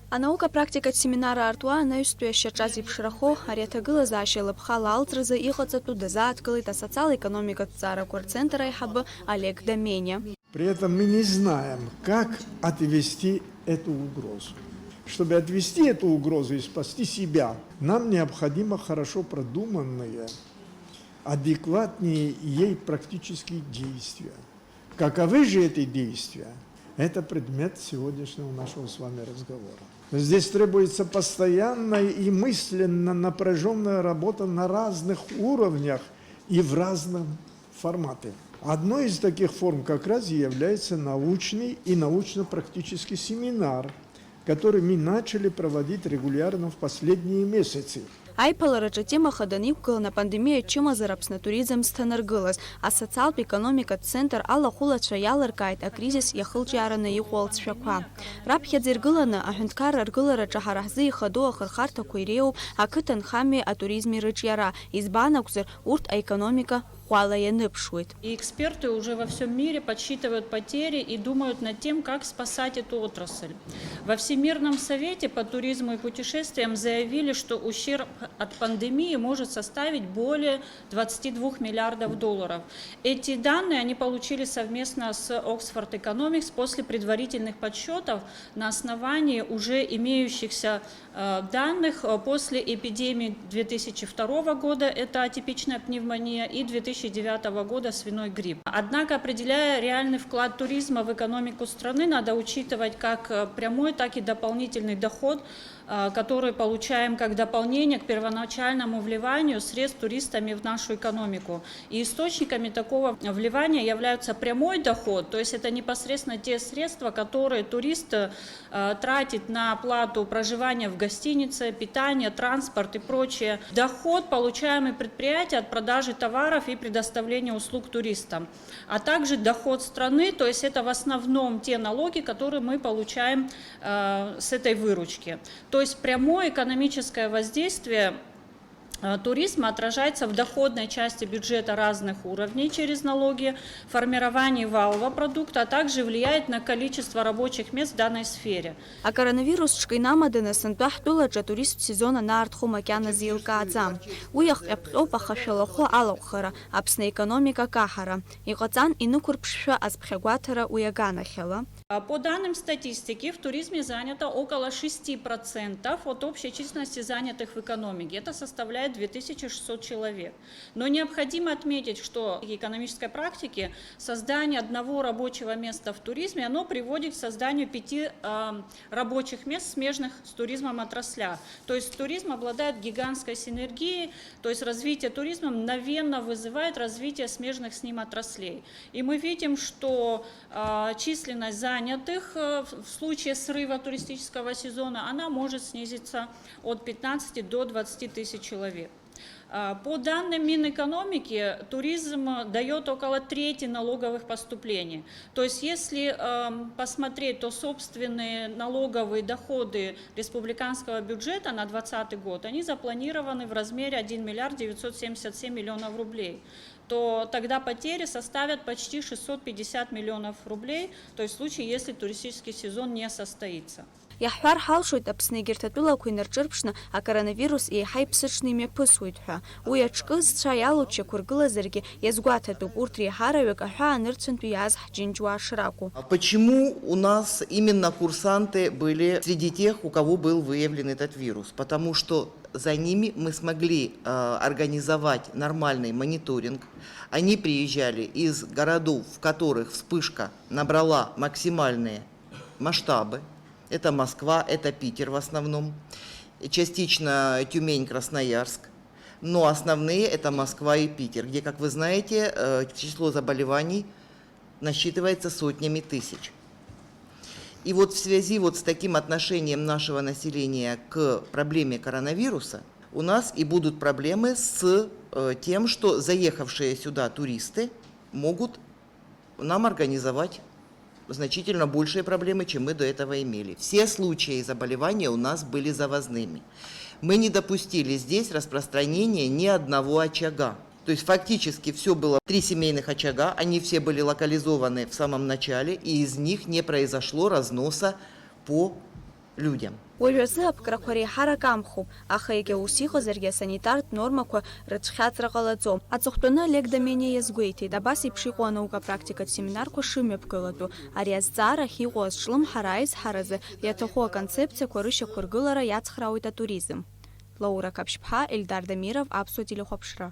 Анаука практика семинара артуа наистующая час ипширахо, ариатагыла зашила пхала алтрыза ихаться туда заткалыта социал-экономика цара курцентра и хабы Олег Доменя. При этом мы не знаем, как отвести эту угрозу. Чтобы отвести эту угрозу и спасти себя, нам необходимо хорошо продуманные, адекватные ей практические действия. Каковы же эти действия? Это предмет сегодняшнего нашего с вами разговора. Здесь требуется постоянная и мысленно напряженная работа на разных уровнях и в разном формате. Одной из таких форм как раз и является научный и научно-практический семинар, который мы начали проводить регулярно в последние месяцы. Айпалараджа тема хаданиккала на пандемия чима зарабсна туризм станаргылас, а социал-экономика центр алла хулача яларкайт, а кризис яхылчарана юхуалц шаква. Рабхядзиргылана, а хюнткар аргылараджа харахзы хаду ахархарта куйреу, а кытан хами о туризме рычьяра, избанакзер урт экономика И эксперты уже во всем мире подсчитывают потери и думают над тем, как спасать эту отрасль. Во Всемирном совете по туризму и путешествиям заявили, что ущерб от пандемии может составить более 22 миллиардов долларов. Эти данные они получили совместно с Oxford Economics после предварительных подсчетов на основании уже имеющихся данных после эпидемии 2002 года, это атипичная пневмония, и 2009 года свиной грипп. Однако, определяя реальный вклад туризма в экономику страны, надо учитывать как прямой, так и дополнительный доход, который получаем как дополнение к первоначальному вливанию средств туристами в нашу экономику. И источниками такого вливания являются прямой доход, то есть это непосредственно те средства, которые турист тратит на оплату проживания в гостинице, питание, транспорт и прочее. Доход, получаемый предприятия от продажи товаров и предоставления услуг туристам. А также доход страны, то есть это в основном те налоги, которые мы получаем с этой выручки. То есть прямое экономическое воздействие туризма отражается в доходной части бюджета разных уровней через налоги, формирование валового продукта, а также влияет на количество рабочих мест в данной сфере. А коронавирус шкайнамадына сантуахтуладжа турист сезона на артхумакяна зилка адзам. Уях эптопа хашалахо алахара, апсна экономика кахара. И гацан и нукурпша аспхегуатара уяганахела. По данным статистики, в туризме занято около 6% от общей численности занятых в экономике. Это составляет 2600 человек. Но необходимо отметить, что в экономической практике создание одного рабочего места в туризме, оно приводит к созданию 5 рабочих мест, смежных с туризмом отрасля. То есть туризм обладает гигантской синергией, то есть развитие туризма мгновенно вызывает развитие смежных с ним отраслей. И мы видим, что численность занятых в случае срыва туристического сезона, она может снизиться от 15 до 20 тысяч человек. По данным Минэкономики, туризм дает около трети налоговых поступлений. То есть, если посмотреть, то собственные налоговые доходы республиканского бюджета на 2020 год, они запланированы в размере 1 миллиард 977 миллионов рублей. То тогда потери составят почти 650 миллионов рублей, то есть в случае, если туристический сезон не состоится. Яхвар халшует апснегертатула куинерчерпшна, а коронавирус и хайпсычный мепысуйтха. Уячкыз чаялуче кургыла зерги езгуатату уртри харавек аха нырценту яз джинджуа шраку. Почему у нас именно курсанты были среди тех, у кого был выявлен этот вирус? Потому что за ними мы смогли организовать нормальный мониторинг. Они приезжали из городов, в которых вспышка набрала максимальные масштабы. Это Москва, это Питер в основном, частично Тюмень, Красноярск. Но основные это Москва и Питер, где, как вы знаете, число заболеваний насчитывается сотнями тысяч. И вот в связи с таким отношением нашего населения к проблеме коронавируса, у нас и будут проблемы с тем, что заехавшие сюда туристы могут нам организовать значительно большие проблемы, чем мы до этого имели. Все случаи заболевания у нас были завозными. Мы не допустили здесь распространения ни одного очага. То есть фактически все было 3 семейных очага, они все были локализованы в самом начале, и из них не произошло разноса по людям. Уажәазы аԥкрақәа реиҳарак амхуп, аха егьа ус иҟазаргьы асанитартә нормақәа рыцәхьаҵра ҟалаӡом. Аҵыхәтәаны Олег Домениа иазгәеиҭеит, абас еиԥш иҟоу анаука-практикатә семинарқәа шымҩаԥгылатәу. Ари азҵаарахь иҟоу азҿлымҳара аизҳаразы иаҭаху аконцепциақәа рышьақәыргылара иацхраауеит атуризм. Лаура Каԥшьԥҳа, Ельдар Дамиров, Аԥсуа телехәаԥшра.